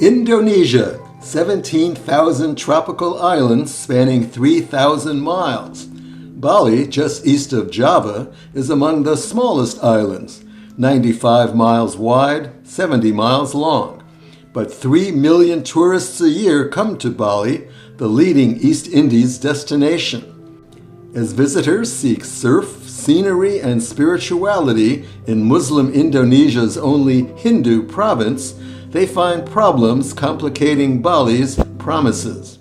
Indonesia, 17,000 tropical islands spanning 3,000 miles. Bali, just east of Java, is among the smallest islands, 95 miles wide, 70 miles long. But 3 million tourists a year come to Bali, the leading East Indies destination. As visitors seek surf, scenery, and spirituality in Muslim Indonesia's only Hindu province, they find problems complicating Bali's promises.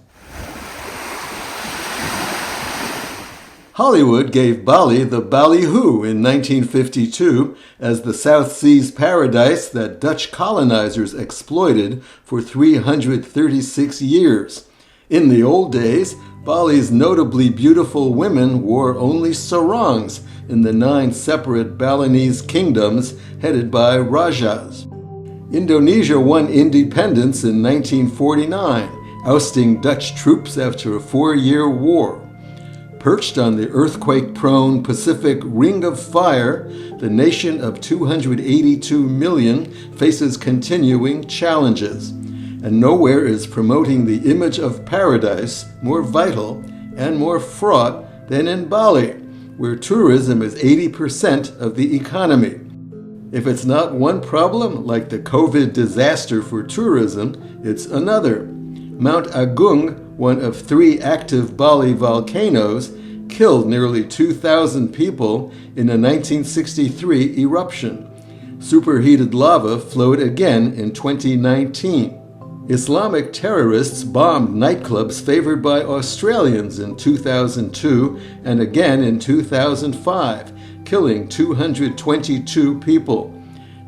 Hollywood gave Bali the ballyhoo in 1952 as the South Seas paradise that Dutch colonizers exploited for 336 years. In the old days, Bali's notably beautiful women wore only sarongs in the 9 separate Balinese kingdoms headed by Rajas. Indonesia won independence in 1949, ousting Dutch troops after a 4-year war. Perched on the earthquake-prone Pacific Ring of Fire, the nation of 282 million faces continuing challenges, and nowhere is promoting the image of paradise more vital and more fraught than in Bali, where tourism is 80% of the economy. If it's not one problem, like the COVID disaster for tourism, it's another. Mount Agung, one of 3 active Bali volcanoes, killed nearly 2,000 people in a 1963 eruption. Superheated lava flowed again in 2019. Islamic terrorists bombed nightclubs favored by Australians in 2002 and again in 2005, killing 222 people.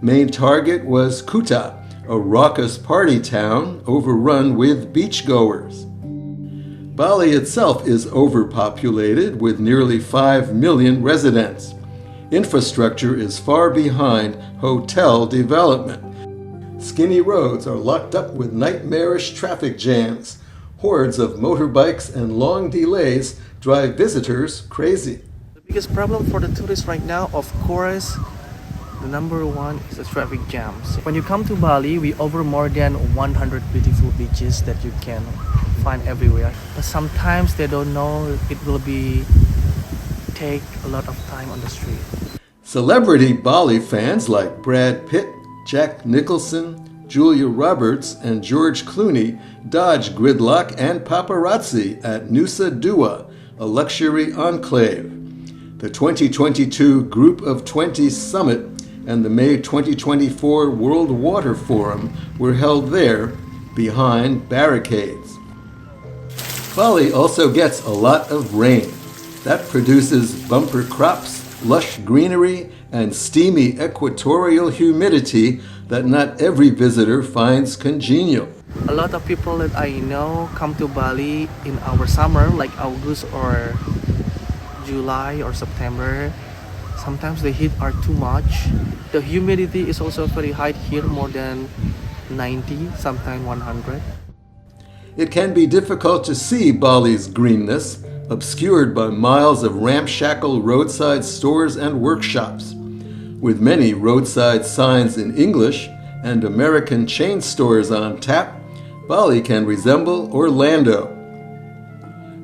Main target was Kuta, a raucous party town overrun with beachgoers. Bali itself is overpopulated with nearly 5 million residents. Infrastructure is far behind hotel development. Skinny roads are locked up with nightmarish traffic jams. Hordes of motorbikes and long delays drive visitors crazy. The biggest problem for the tourists right now, of course, the number one is the traffic jams. When you come to Bali, we offer more than 100 beautiful beaches that you can find everywhere. But sometimes they don't know it will take a lot of time on the street. Celebrity Bali fans like Brad Pitt, Jack Nicholson, Julia Roberts, and George Clooney dodge gridlock and paparazzi at Nusa Dua, a luxury enclave. The 2022 Group of 20 Summit and the May 2024 World Water Forum were held there behind barricades. Bali also gets a lot of rain. That produces bumper crops, lush greenery, and steamy equatorial humidity that not every visitor finds congenial. A lot of people that I know come to Bali in our summer, like August or July or September. Sometimes the heat are too much. The humidity is also very high here, more than 90, sometimes 100. It can be difficult to see Bali's greenness, obscured by miles of ramshackle roadside stores and workshops. With many roadside signs in English and American chain stores on tap, Bali can resemble Orlando.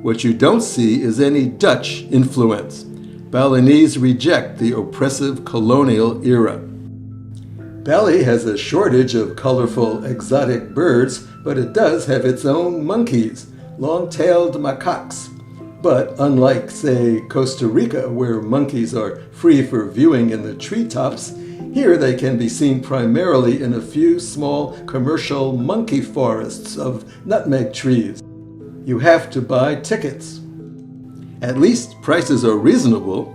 What you don't see is any Dutch influence. Balinese reject the oppressive colonial era. Bali has a shortage of colorful exotic birds, but it does have its own monkeys, long-tailed macaques. But unlike, say, Costa Rica, where monkeys are free for viewing in the treetops, here they can be seen primarily in a few small commercial monkey forests of nutmeg trees. You have to buy tickets. At least prices are reasonable.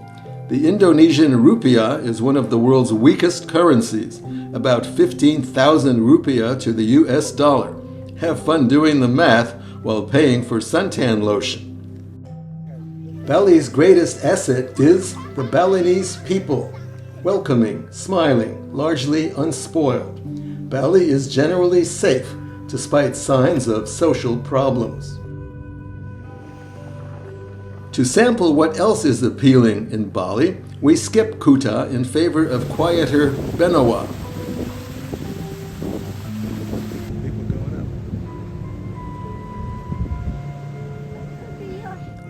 The Indonesian rupiah is one of the world's weakest currencies, about 15,000 rupiah to the US dollar. Have fun doing the math while paying for suntan lotion. Bali's greatest asset is the Balinese people. Welcoming, smiling, largely unspoiled. Bali is generally safe, despite signs of social problems. To sample what else is appealing in Bali, we skip Kuta in favor of quieter Benoa.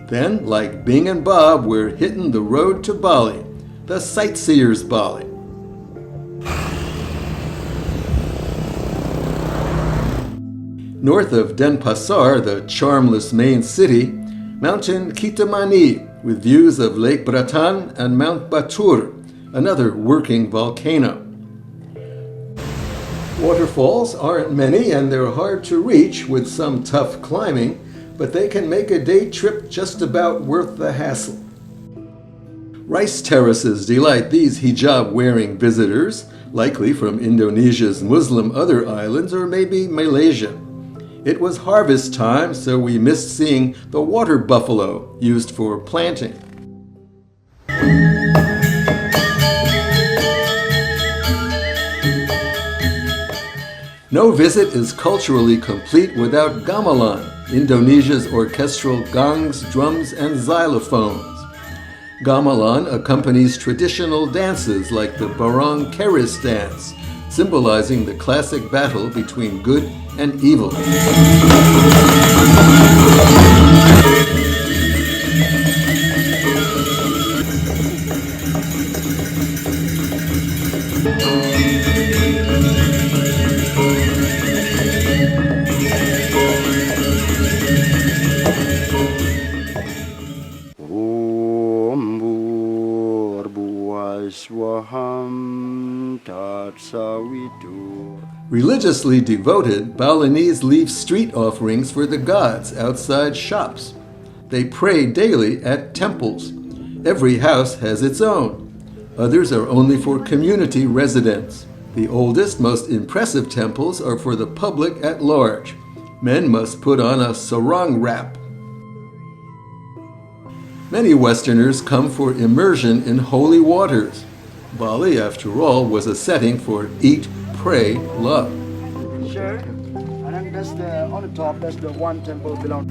Then, like Bing and Bob, we're hitting the road to Bali, the sightseer's Bali. North of Denpasar, the charmless main city, Mountain Kitamani, with views of Lake Bratan and Mount Batur, another working volcano. Waterfalls aren't many and they're hard to reach with some tough climbing, but they can make a day trip just about worth the hassle. Rice terraces delight these hijab-wearing visitors, likely from Indonesia's Muslim other islands or maybe Malaysia. It was harvest time, so we missed seeing the water buffalo used for planting. No visit is culturally complete without gamelan, Indonesia's orchestral gongs, drums, and xylophones. Gamelan accompanies traditional dances like the Barong Keris dance, symbolizing the classic battle between good and evil. Religiously devoted, Balinese leave street offerings for the gods outside shops. They pray daily at temples. Every house has its own. Others are only for community residents. The oldest, most impressive temples are for the public at large. Men must put on a sarong wrap. Many Westerners come for immersion in holy waters. Bali, after all, was a setting for eat, pray, love. Sure. And then that's on the top, that's the one temple belong.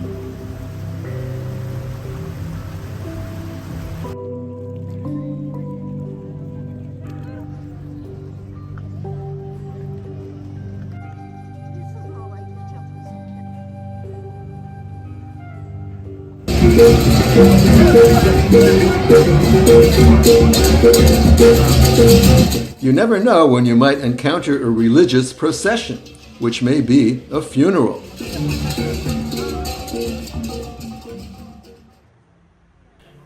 You never know when you might encounter a religious procession, which may be a funeral.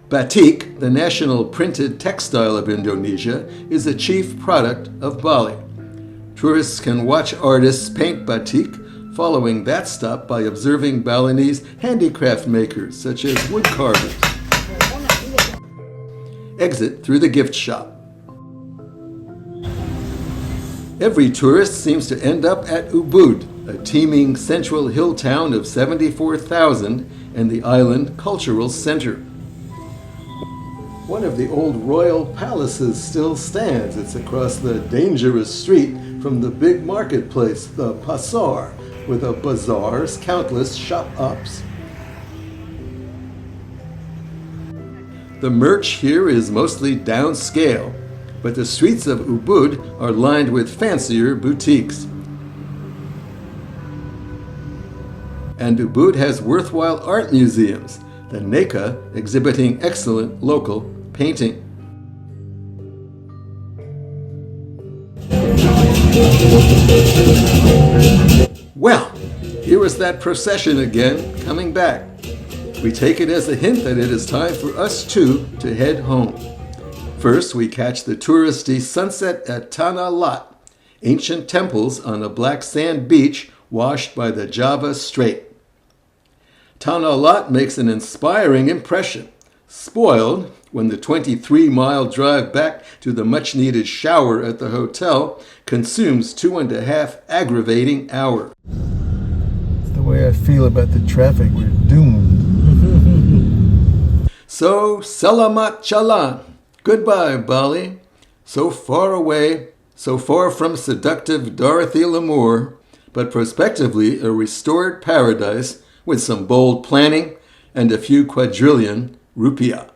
Batik, the national printed textile of Indonesia, is a chief product of Bali. Tourists can watch artists paint batik, following that stop by observing Balinese handicraft makers such as wood carvers. Exit through the gift shop. Every tourist seems to end up at Ubud, a teeming central hill town of 74,000 and the island cultural center. One of the old royal palaces still stands. It's across the dangerous street from the big marketplace, the Pasar, with a bazaar's countless shop-ups. The merch here is mostly downscale, but the streets of Ubud are lined with fancier boutiques. And Ubud has worthwhile art museums, the Neka exhibiting excellent local painting. Well, here was that procession again, coming back. We take it as a hint that it is time for us too to head home. First, we catch the touristy sunset at Tanah Lot, ancient temples on a black sand beach washed by the Java Strait. Tanah Lot makes an inspiring impression, spoiled when the 23-mile drive back to the much-needed shower at the hotel consumes 2.5 aggravating hours. That's the way I feel about the traffic. We're doomed. So, Selamat Jalan. Goodbye, Bali. So far away, so far from seductive Dorothy Lamour, but prospectively a restored paradise with some bold planning and a few quadrillion rupiah.